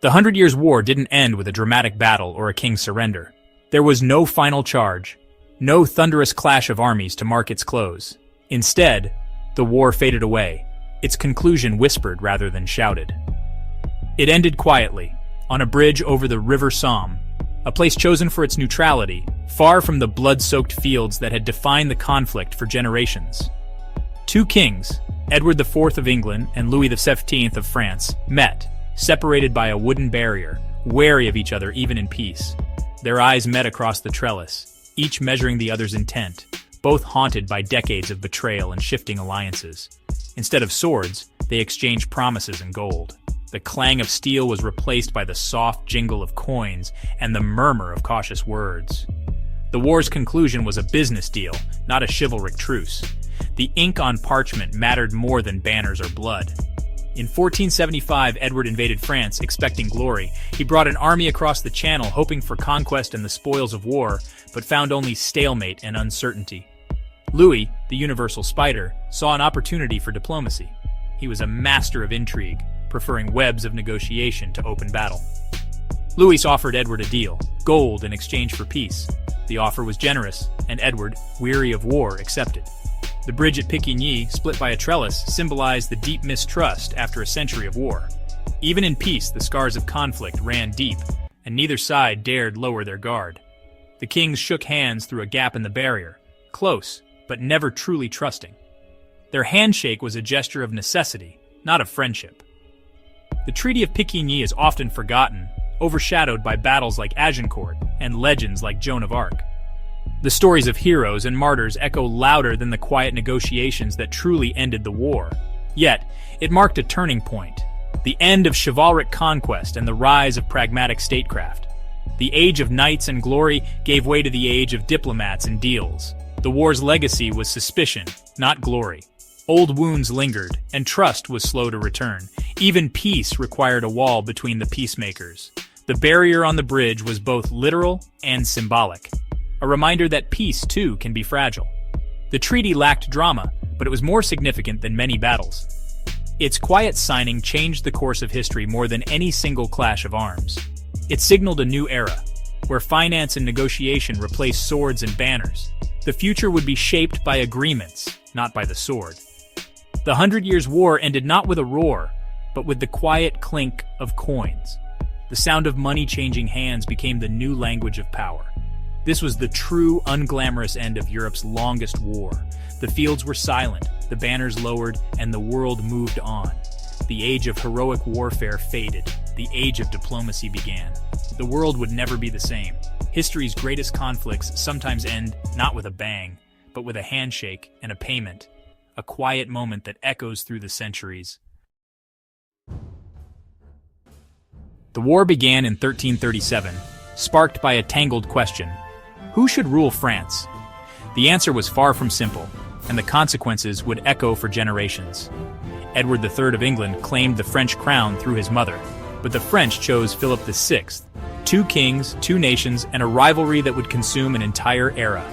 The Hundred Years' War didn't end with a dramatic battle or a king's surrender. There was no final charge, no thunderous clash of armies to mark its close. Instead, the war faded away, its conclusion whispered rather than shouted. It ended quietly, on a bridge over the River Somme, a place chosen for its neutrality, far from the blood-soaked fields that had defined the conflict for generations. Two kings, Edward IV of England and Louis XV of France, met, separated by a wooden barrier, wary of each other even in peace. Their eyes met across the trellis, each measuring the other's intent, both haunted by decades of betrayal and shifting alliances. Instead of swords, they exchanged promises and gold. The clang of steel was replaced by the soft jingle of coins and the murmur of cautious words. The war's conclusion was a business deal, not a chivalric truce. The ink on parchment mattered more than banners or blood. In 1475, Edward invaded France, expecting glory. He brought an army across the Channel, hoping for conquest and the spoils of war, but found only stalemate and uncertainty. Louis, the universal spider, saw an opportunity for diplomacy. He was a master of intrigue, preferring webs of negotiation to open battle. Louis offered Edward a deal, gold in exchange for peace. The offer was generous, and Edward, weary of war, accepted. The bridge at Picquigny, split by a trellis, symbolized the deep mistrust after a century of war. Even in peace, the scars of conflict ran deep, and neither side dared lower their guard. The kings shook hands through a gap in the barrier, close, but never truly trusting. Their handshake was a gesture of necessity, not of friendship. The Treaty of Picquigny is often forgotten, overshadowed by battles like Agincourt and legends like Joan of Arc. The stories of heroes and martyrs echo louder than the quiet negotiations that truly ended the war. Yet, it marked a turning point, the end of chivalric conquest and the rise of pragmatic statecraft. The age of knights and glory gave way to the age of diplomats and deals. The war's legacy was suspicion, not glory. Old wounds lingered, and trust was slow to return. Even peace required a wall between the peacemakers. The barrier on the bridge was both literal and symbolic, a reminder that peace, too, can be fragile. The treaty lacked drama, but it was more significant than many battles. Its quiet signing changed the course of history more than any single clash of arms. It signaled a new era, where finance and negotiation replaced swords and banners. The future would be shaped by agreements, not by the sword. The 100 Years' War ended not with a roar, but with the quiet clink of coins. The sound of money changing hands became the new language of power. This was the true, unglamorous end of Europe's longest war. The fields were silent, the banners lowered, and the world moved on. The age of heroic warfare faded. The age of diplomacy began. The world would never be the same. History's greatest conflicts sometimes end not with a bang, but with a handshake and a payment. A quiet moment that echoes through the centuries. The war began in 1337, sparked by a tangled question. Who should rule France? The answer was far from simple, and the consequences would echo for generations. Edward III of England claimed the French crown through his mother, but the French chose Philip VI. 2 kings, 2 nations, and a rivalry that would consume an entire era.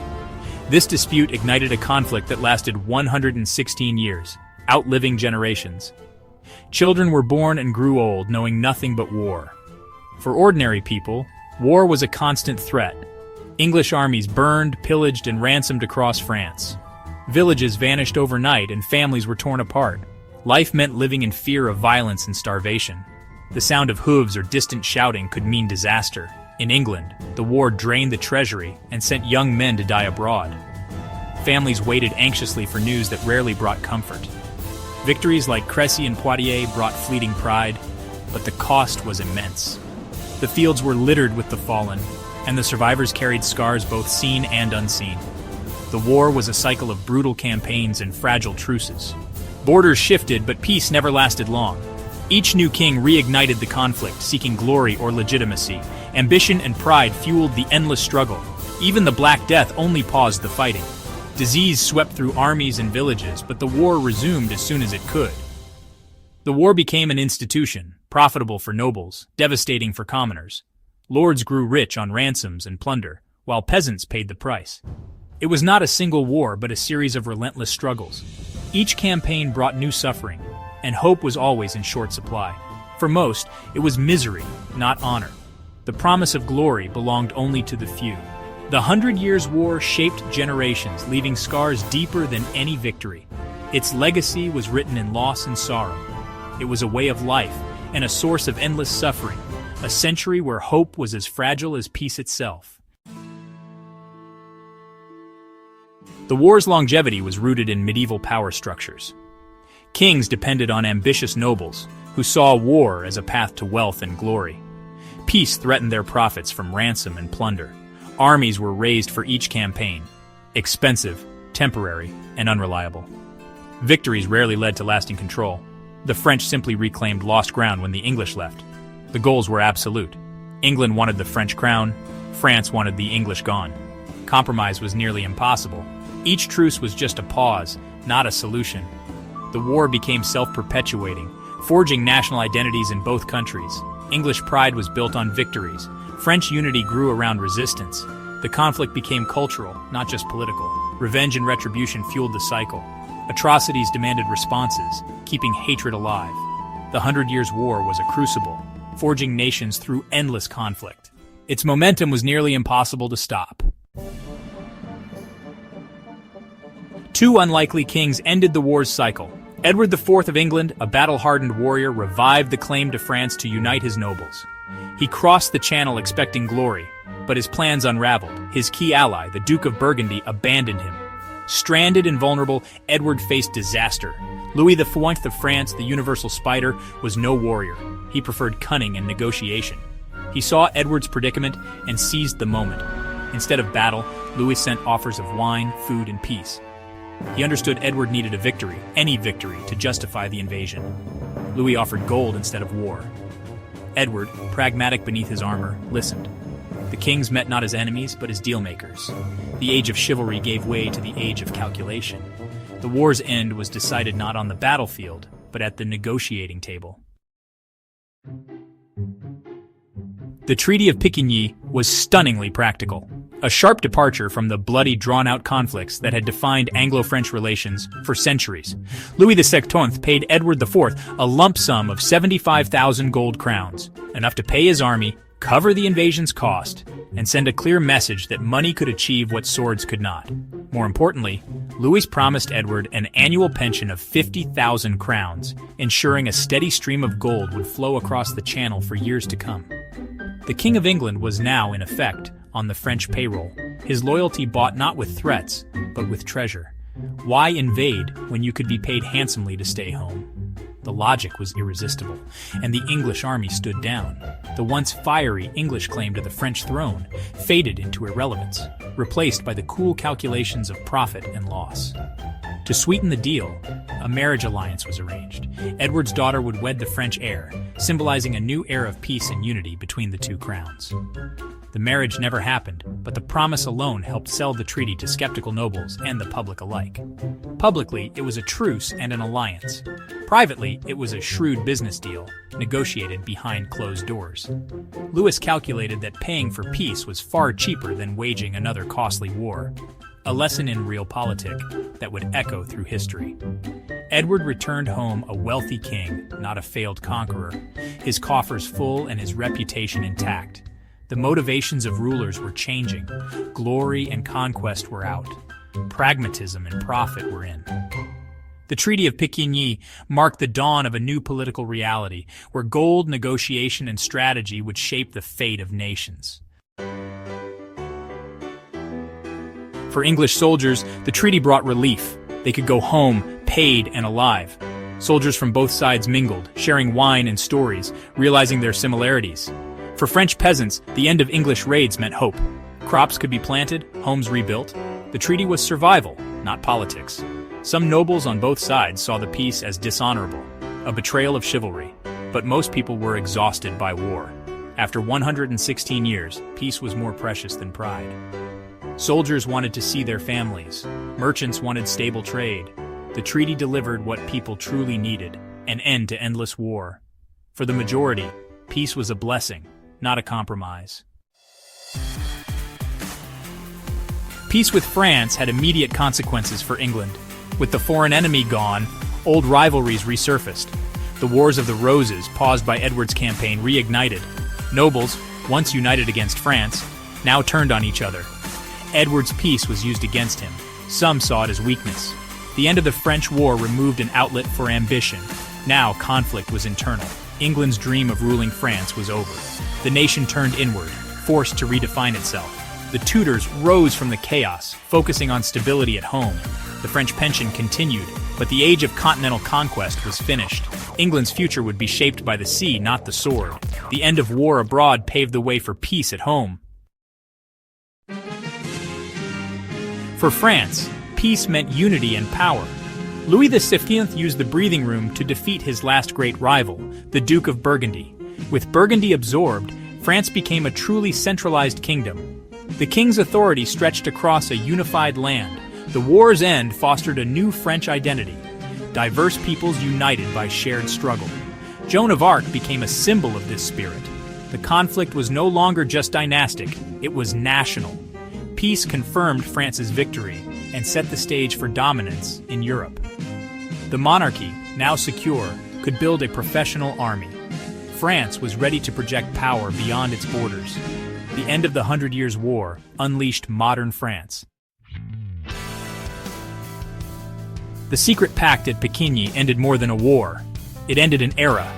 This dispute ignited a conflict that lasted 116 years, outliving generations. Children were born and grew old, knowing nothing but war. For ordinary people, war was a constant threat. English armies burned, pillaged, and ransomed across France. Villages vanished overnight and families were torn apart. Life meant living in fear of violence and starvation. The sound of hooves or distant shouting could mean disaster. In England, the war drained the treasury and sent young men to die abroad. Families waited anxiously for news that rarely brought comfort. Victories like Crécy and Poitiers brought fleeting pride, but the cost was immense. The fields were littered with the fallen, and the survivors carried scars both seen and unseen. The war was a cycle of brutal campaigns and fragile truces. Borders shifted, but peace never lasted long. Each new king reignited the conflict, seeking glory or legitimacy. Ambition and pride fueled the endless struggle. Even the Black Death only paused the fighting. Disease swept through armies and villages, but the war resumed as soon as it could. The war became an institution, profitable for nobles, devastating for commoners. Lords grew rich on ransoms and plunder, while peasants paid the price. It was not a single war, but a series of relentless struggles. Each campaign brought new suffering, and hope was always in short supply. For most, it was misery, not honor. The promise of glory belonged only to the few. The 100 Years' War shaped generations, leaving scars deeper than any victory. Its legacy was written in loss and sorrow. It was a way of life and a source of endless suffering, a century where hope was as fragile as peace itself. The war's longevity was rooted in medieval power structures. Kings depended on ambitious nobles, who saw war as a path to wealth and glory. Peace threatened their profits from ransom and plunder. Armies were raised for each campaign, expensive, temporary, and unreliable. Victories rarely led to lasting control. The French simply reclaimed lost ground when the English left. The goals were absolute. England wanted the French crown, France wanted the English gone. Compromise was nearly impossible. Each truce was just a pause, not a solution. The war became self-perpetuating, forging national identities in both countries. English pride was built on victories. French unity grew around resistance. The conflict became cultural, not just political. Revenge and retribution fueled the cycle. Atrocities demanded responses, keeping hatred alive. The 100 Years' War was a crucible, forging nations through endless conflict. Its momentum was nearly impossible to stop. Two unlikely kings ended the war's cycle. Edward IV of England, a battle-hardened warrior, revived the claim to France to unite his nobles. He crossed the Channel expecting glory, but his plans unraveled. His key ally, the Duke of Burgundy, abandoned him. Stranded and vulnerable, Edward faced disaster. Louis XIV of France, the universal spider, was no warrior. He preferred cunning and negotiation. He saw Edward's predicament and seized the moment. Instead of battle, Louis sent offers of wine, food, and peace. He understood Edward needed a victory, any victory, to justify the invasion. Louis offered gold instead of war. Edward, pragmatic beneath his armor, listened. The kings met not as enemies, but as dealmakers. The age of chivalry gave way to the age of calculation. The war's end was decided not on the battlefield, but at the negotiating table. The Treaty of Picquigny was stunningly practical. A sharp departure from the bloody, drawn-out conflicts that had defined Anglo-French relations for centuries. Louis XVI paid Edward IV a lump sum of 75,000 gold crowns, enough to pay his army, cover the invasion's cost, and send a clear message that money could achieve what swords could not. More importantly, Louis promised Edward an annual pension of 50,000 crowns, ensuring a steady stream of gold would flow across the Channel for years to come. The King of England was now, in effect, on the French payroll, his loyalty bought not with threats, but with treasure. Why invade when you could be paid handsomely to stay home? The logic was irresistible, and the English army stood down. The once fiery English claim to the French throne faded into irrelevance, replaced by the cool calculations of profit and loss. To sweeten the deal, a marriage alliance was arranged. Edward's daughter would wed the French heir, symbolizing a new era of peace and unity between the two crowns. The marriage never happened, but the promise alone helped sell the treaty to skeptical nobles and the public alike. Publicly, it was a truce and an alliance. Privately, it was a shrewd business deal, negotiated behind closed doors. Louis calculated that paying for peace was far cheaper than waging another costly war. A lesson in realpolitik that would echo through history. Edward returned home a wealthy king, not a failed conqueror, his coffers full and his reputation intact. The motivations of rulers were changing. Glory and conquest were out. Pragmatism and profit were in. The Treaty of Picquigny marked the dawn of a new political reality, where gold, negotiation, and strategy would shape the fate of nations. For English soldiers, the treaty brought relief. They could go home, paid and alive. Soldiers from both sides mingled, sharing wine and stories, realizing their similarities. For French peasants, the end of English raids meant hope. Crops could be planted, homes rebuilt. The treaty was survival, not politics. Some nobles on both sides saw the peace as dishonorable, a betrayal of chivalry. But most people were exhausted by war. After 116 years, peace was more precious than pride. Soldiers wanted to see their families. Merchants wanted stable trade. The treaty delivered what people truly needed, an end to endless war. For the majority, peace was a blessing, not a compromise. Peace with France had immediate consequences for England. With the foreign enemy gone, old rivalries resurfaced. The Wars of the Roses, paused by Edward's campaign, reignited. Nobles, once united against France, now turned on each other. Edward's peace was used against him. Some saw it as weakness. The end of the French War removed an outlet for ambition. Now conflict was internal. England's dream of ruling France was over. The nation turned inward, forced to redefine itself. The Tudors rose from the chaos, focusing on stability at home. The French pension continued, but the age of continental conquest was finished. England's future would be shaped by the sea, not the sword. The end of war abroad paved the way for peace at home. For France, peace meant unity and power. Louis XV used the breathing room to defeat his last great rival, the Duke of Burgundy. With Burgundy absorbed, France became a truly centralized kingdom. The king's authority stretched across a unified land. The war's end fostered a new French identity, diverse peoples united by shared struggle. Joan of Arc became a symbol of this spirit. The conflict was no longer just dynastic, it was national. Peace confirmed France's victory and set the stage for dominance in Europe. The monarchy, now secure, could build a professional army. France was ready to project power beyond its borders. The end of the 100 Years' War unleashed modern France. The secret pact at Picquigny ended more than a war. It ended an era.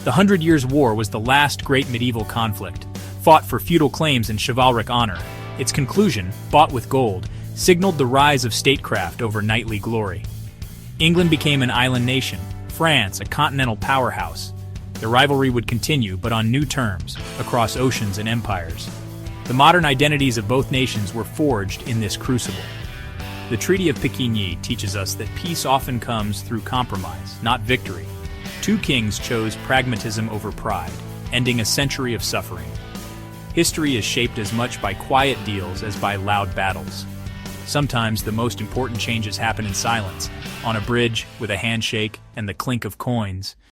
The 100 Years' War was the last great medieval conflict, fought for feudal claims and chivalric honor. Its conclusion, bought with gold, signaled the rise of statecraft over knightly glory. England became an island nation, France a continental powerhouse. The rivalry would continue, but on new terms, across oceans and empires. The modern identities of both nations were forged in this crucible. The Treaty of Picquigny teaches us that peace often comes through compromise, not victory. Two kings chose pragmatism over pride, ending a century of suffering. History is shaped as much by quiet deals as by loud battles. Sometimes the most important changes happen in silence, on a bridge, with a handshake and the clink of coins.